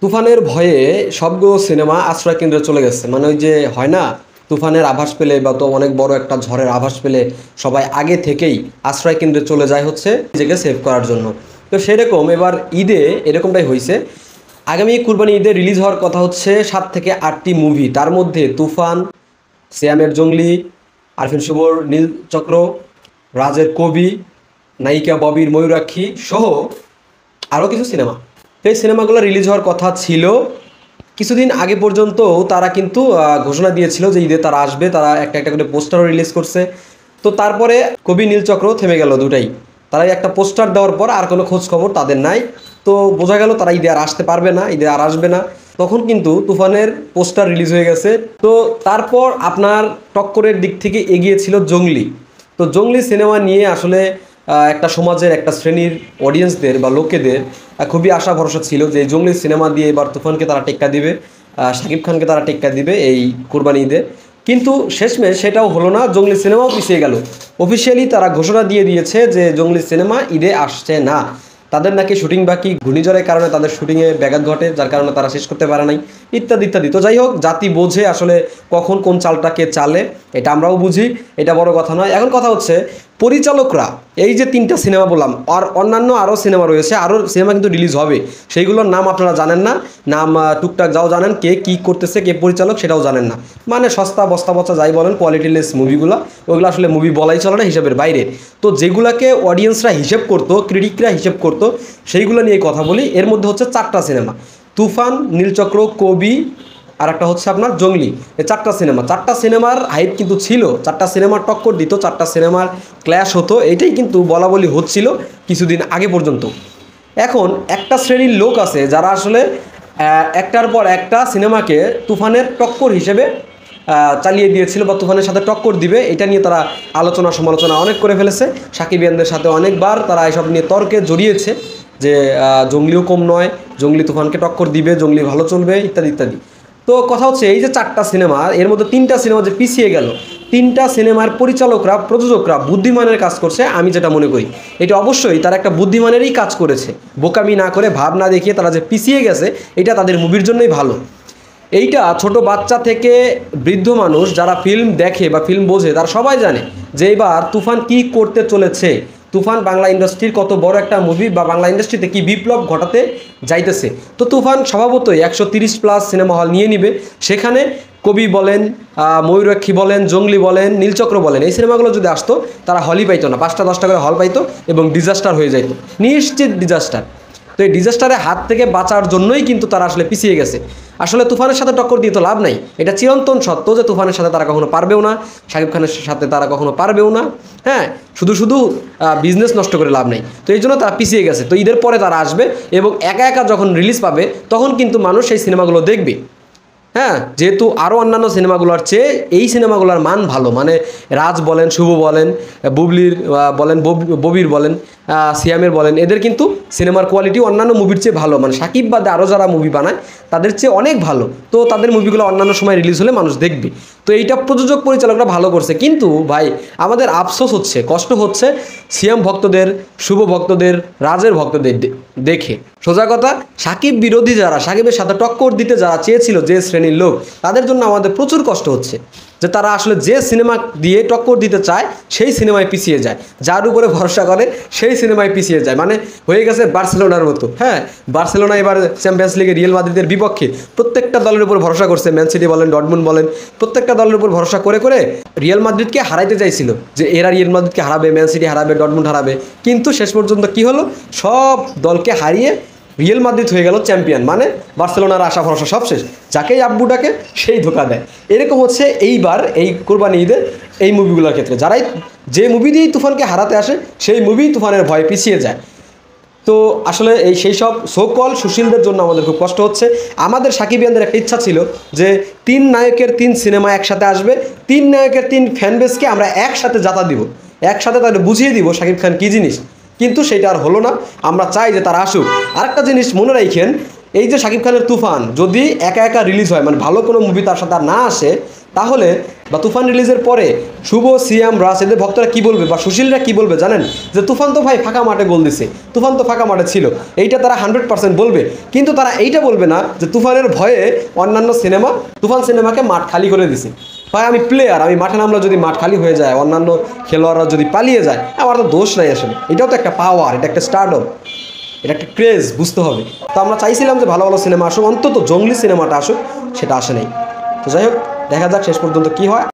তুফানের ভয়ে সবগুলো সিনেমা আশ্রয় কেন্দ্রে চলে গেছে। মানে ওই যে হয় না, তুফানের আভাস পেলে বা তো অনেক বড় একটা ঝড়ের আভাস পেলে সবাই আগে থেকেই আশ্রয় কেন্দ্রে চলে যায় হচ্ছে নিজেকে সেভ করার জন্য। তো সেরকম এবার ঈদে এরকমটাই হয়েছে। আগামী কুরবানি ঈদে রিলিজ হওয়ার কথা হচ্ছে 7 থেকে 8টি মুভি। তার মধ্যে তুফান, সিয়ামের জঙ্গলি, আরফিন শুভর নীলচক্র, রাজের কবি, নায়িকা ববির ময়ূরাক্ষী সহ আরও কিছু সিনেমা। এই সিনেমাগুলো রিলিজ হওয়ার কথা ছিল। কিছুদিন আগে পর্যন্ত তারা কিন্তু ঘোষণা দিয়েছিল যে ঈদে তারা আসবে, তারা একটা একটা করে পোস্টারও রিলিজ করছে। তো তারপরে কবি নীলচক্র থেমে গেল দুটাই। তারা একটা পোস্টার দেওয়ার পর আর কোনো খোঁজ খবর তাদের নাই। তো বোঝা গেল তারা ঈদে আর আসতে পারবে না, ঈদে আর আসবে না। তখন কিন্তু তুফানের পোস্টার রিলিজ হয়ে গেছে। তো তারপর আপনার টক্করের দিক থেকে এগিয়েছিল জঙ্গলি। তো জঙ্গলি সিনেমা নিয়ে আসলে একটা সমাজের একটা শ্রেণীর অডিয়েন্সদের বা লোকেদের খুবই আশা ভরসা ছিল যে জঙ্গলি সিনেমা দিয়ে এবার তুফানকে তারা টেক্কা দিবে, শাকিব খানকে তারা টেক্কা দিবে এই কুরবানি ঈদে। কিন্তু শেষমেশ সেটাও হলো না, জঙ্গলি সিনেমাও পিছিয়ে গেল। অফিসিয়ালি তারা ঘোষণা দিয়ে দিয়েছে যে জঙ্গলি সিনেমা ঈদে আসছে না। তাদের নাকি শুটিং বাকি, ঘূর্ণিঝড়ের কারণে তাদের শুটিংয়ে ব্যাঘাত ঘটে, যার কারণে তারা শেষ করতে পারে নাই, ইত্যাদি ইত্যাদি। তো যাই হোক, জাতি বোঝে আসলে কখন কোন চালটাকে চালে, এটা আমরাও বুঝি, এটা বড় কথা নয়। এখন কথা হচ্ছে পরিচালকরা এই যে 3টা সিনেমা বললাম, আর অন্যান্য আরও সিনেমা রয়েছে, আরও সিনেমা কিন্তু রিলিজ হবে, সেইগুলোর নাম আপনারা জানেন না। নাম টুকটাক যাও জানেন, কে কী করতেছে, কে পরিচালক সেটাও জানেন না। মানে সস্তা বস্তা বস্তা যাই বলেন, কোয়ালিটিলেস মুভিগুলো, ওইগুলো আসলে মুভি বলাই চলে না, হিসাবের বাইরে। তো যেগুলোকে অডিয়েন্সরা হিসেব করতো, ক্রিটিকরা হিসেব করতো, সেইগুলো নিয়ে কথা বলি। এর মধ্যে হচ্ছে 4টা সিনেমা: তুফান, নীলচক্র, কবি, আর একটা হচ্ছে আপনার জঙ্গলি। এই 4টা সিনেমা, 4টা সিনেমার হাইপ কিন্তু ছিল, 4টা সিনেমার টক্কর দিত, 4টা সিনেমার ক্ল্যাশ হতো, এটাই কিন্তু বলা বলি হচ্ছিল কিছুদিন আগে পর্যন্ত। এখন একটা শ্রেণীর লোক আছে যারা আসলে একটার পর একটা সিনেমাকে তুফানের টক্কর হিসেবে চালিয়ে দিয়েছিল বা তুফানের সাথে টক্কর দিবে, এটা নিয়ে তারা আলোচনা সমালোচনা অনেক করে ফেলেছে। সাকিবিয়ানদের সাথে অনেকবার তারা এসব নিয়ে তর্কে জড়িয়েছে যে জঙ্গলিও কম নয়, জঙ্গলি তুফানকে টক্কর দিবে, জঙ্গলি ভালো চলবে, ইত্যাদি ইত্যাদি। তো কথা হচ্ছে এই যে 4টা সিনেমা, এর মধ্যে 3টা সিনেমা যে পিছিয়ে গেল, 3টা সিনেমার পরিচালকরা, প্রযোজকরা বুদ্ধিমানের কাজ করছে আমি যেটা মনে করি। এটা অবশ্যই তারা একটা বুদ্ধিমানেরই কাজ করেছে, বোকামি না করে, ভাব না দেখিয়ে তারা যে পিছিয়ে গেছে, এটা তাদের মুভির জন্যই ভালো। এইটা ছোট বাচ্চা থেকে বৃদ্ধ মানুষ যারা ফিল্ম দেখে বা ফিল্ম বোঝে তারা সবাই জানে যে এবার তুফান কি করতে চলেছে। তুফান বাংলা ইন্ডাস্ট্রির কত বড় একটা মুভি বা বাংলা ইন্ডাস্ট্রিতে কি বিপ্লব ঘটাতে যাইতেছে। তো তুফান স্বভাবতই 130+ সিনেমা হল নিয়ে নিবে। সেখানে কবি বলেন, ময়ূরাক্ষী বলেন, জঙ্গলি বলেন, নীলচক্র বলেন, এই সিনেমাগুলো যদি আসতো তারা হলই পাইতো না, 5টা 10টা করে হল পাইতো এবং ডিজাস্টার হয়ে যাইতো, নিশ্চিত ডিজাস্টার। তো এই ডিজাস্টারের হাত থেকে বাঁচার জন্যই কিন্তু তারা আসলে পিছিয়ে গেছে। আসলে তুফানের সাথে টক্কর দিয়ে তো লাভ নাই, এটা চিরন্তন সত্য যে তুফানের সাথে তারা কখনো পারবেও না, শাকিব খানের সাথে তারা কখনো পারবেও না। হ্যাঁ, শুধু শুধু বিজনেস নষ্ট করে লাভ নেই। তো এই জন্য তারা পিছিয়ে গেছে। তো ঈদের পরে তারা আসবে এবং একা একা যখন রিলিজ পাবে তখন কিন্তু মানুষ সেই সিনেমাগুলো দেখবে। হ্যাঁ, যেহেতু আরও অন্যান্য সিনেমাগুলোর চেয়ে এই সিনেমাগুলোর মান ভালো, মানে রাজ বলেন, শুভ বলেন, বুবলির বলেন, ববির বলেন, সিয়ামের বলেন, এদের কিন্তু সিনেমার কোয়ালিটি অন্যান্য মুভির চেয়ে ভালো, মানে সাকিব বাদে আরও যারা মুভি বানায় তাদের চেয়ে অনেক ভালো। তো তাদের মুভিগুলো অন্যান্য সময় রিলিজ হলে মানুষ দেখবে। তো এইটা প্রযোজক পরিচালকরা ভালো করছে। কিন্তু ভাই আমাদের আফসোস হচ্ছে, কষ্ট হচ্ছে সিয়াম ভক্তদের, শুভ ভক্তদের, রাজের ভক্তদের দেখে। সোজা কথা, সাকিব বিরোধী যারা, সাকিবের সাথে টক্কর দিতে যারা চেয়েছিল যে শ্রেণীর লোক, তাদের জন্য আমাদের প্রচুর কষ্ট হচ্ছে যে তারা আসলে যে সিনেমা দিয়ে টক্কর দিতে চায় সেই সিনেমায় পিছিয়ে যায়, যার উপরে ভরসা করে সেই সিনেমায় পিছিয়ে যায়। মানে হয়ে গেছে বার্সেলোনার মতো। হ্যাঁ, বার্সেলোনা এবার চ্যাম্পিয়ন্স লিগে রিয়াল মাদ্রিদের বিপক্ষে প্রত্যেকটা দলের উপর ভরসা করছে, ম্যান সিটি বলেন, ডর্টমুন্ড বলেন, প্রত্যেকটা দলের উপর ভরসা করে করে রিয়াল মাদ্রিদকে হারাইতে চাইছিল যে এরা রিয়াল মাদ্রিদকে হারাবে, ম্যান সিটি হারাবে, ডর্টমুন্ড হারাবে। কিন্তু শেষ পর্যন্ত কি হলো, সব দলকে হারিয়ে রিয়াল মাদ্রিদ হয়ে গেল চ্যাম্পিয়ন। মানে বার্সেলোনার আশা ভরসা সব শেষ, যাকেই আব্বুটাকে সেই ধোকা দেয়। এরকম হচ্ছে এইবার এই কোরবানি ঈদে এই মুভিগুলোর ক্ষেত্রে, যারাই যে মুভি দিয়েই তুফানকে হারাতে আসে সেই মুভি তুফানের ভয় পিছিয়ে যায়। তো আসলে সেই সব সোকল সুশীলদের জন্য আমাদের খুব কষ্ট হচ্ছে। আমাদের সাকিবিয়ানদের একটা ইচ্ছা ছিল যে 3 নায়কের 3 সিনেমা একসাথে আসবে, 3 নায়কের 3 ফ্যানবেসকে আমরা একসাথে যাতা দিব, একসাথে তাদের বুঝিয়ে দিব শাকিব খান কী জিনিস। কিন্তু সেটা আর হলো না। আমরা চাই যে তারা আসুক। আরেকটা জিনিস মনে রাখেন, এই যে শাকিব খানের তুফান যদি একা একা রিলিজ হয়, মানে ভালো কোনো মুভি তার সাথে আর না আসে, তাহলে বা তুফান রিলিজের পরে শুভ, সিয়াম, রাজ এদের ভক্তরা কী বলবে বা সুশীলরা কী বলবে জানেন? যে তুফান তো ভাই ফাঁকা মাঠে গোল দিছে, তুফান তো ফাঁকা মাঠে ছিল, এইটা তারা 100% বলবে। কিন্তু তারা এইটা বলবে না যে তুফানের ভয়ে অন্যান্য সিনেমা, তুফান সিনেমাকে মাঠ খালি করে দিছে। ভাই আমি প্লেয়ার, আমি মাঠে নামলে যদি মাঠ খালি হয়ে যায়, অন্যান্য খেলোয়াড়রা যদি পালিয়ে যায়, আমার তো দোষ নাই আসলে। এটাও তো একটা পাওয়ার, এটা একটা স্টারডম, এটা একটা ক্রেজ, বুঝতে হবে। তো আমরা চাইছিলাম যে ভালো ভালো সিনেমা আসুক, অন্তত জঙ্গলি সিনেমাটা আসুক, সেটা আসে নাই। তো যাই হোক, দেখা যাক শেষ পর্যন্ত কী হয়।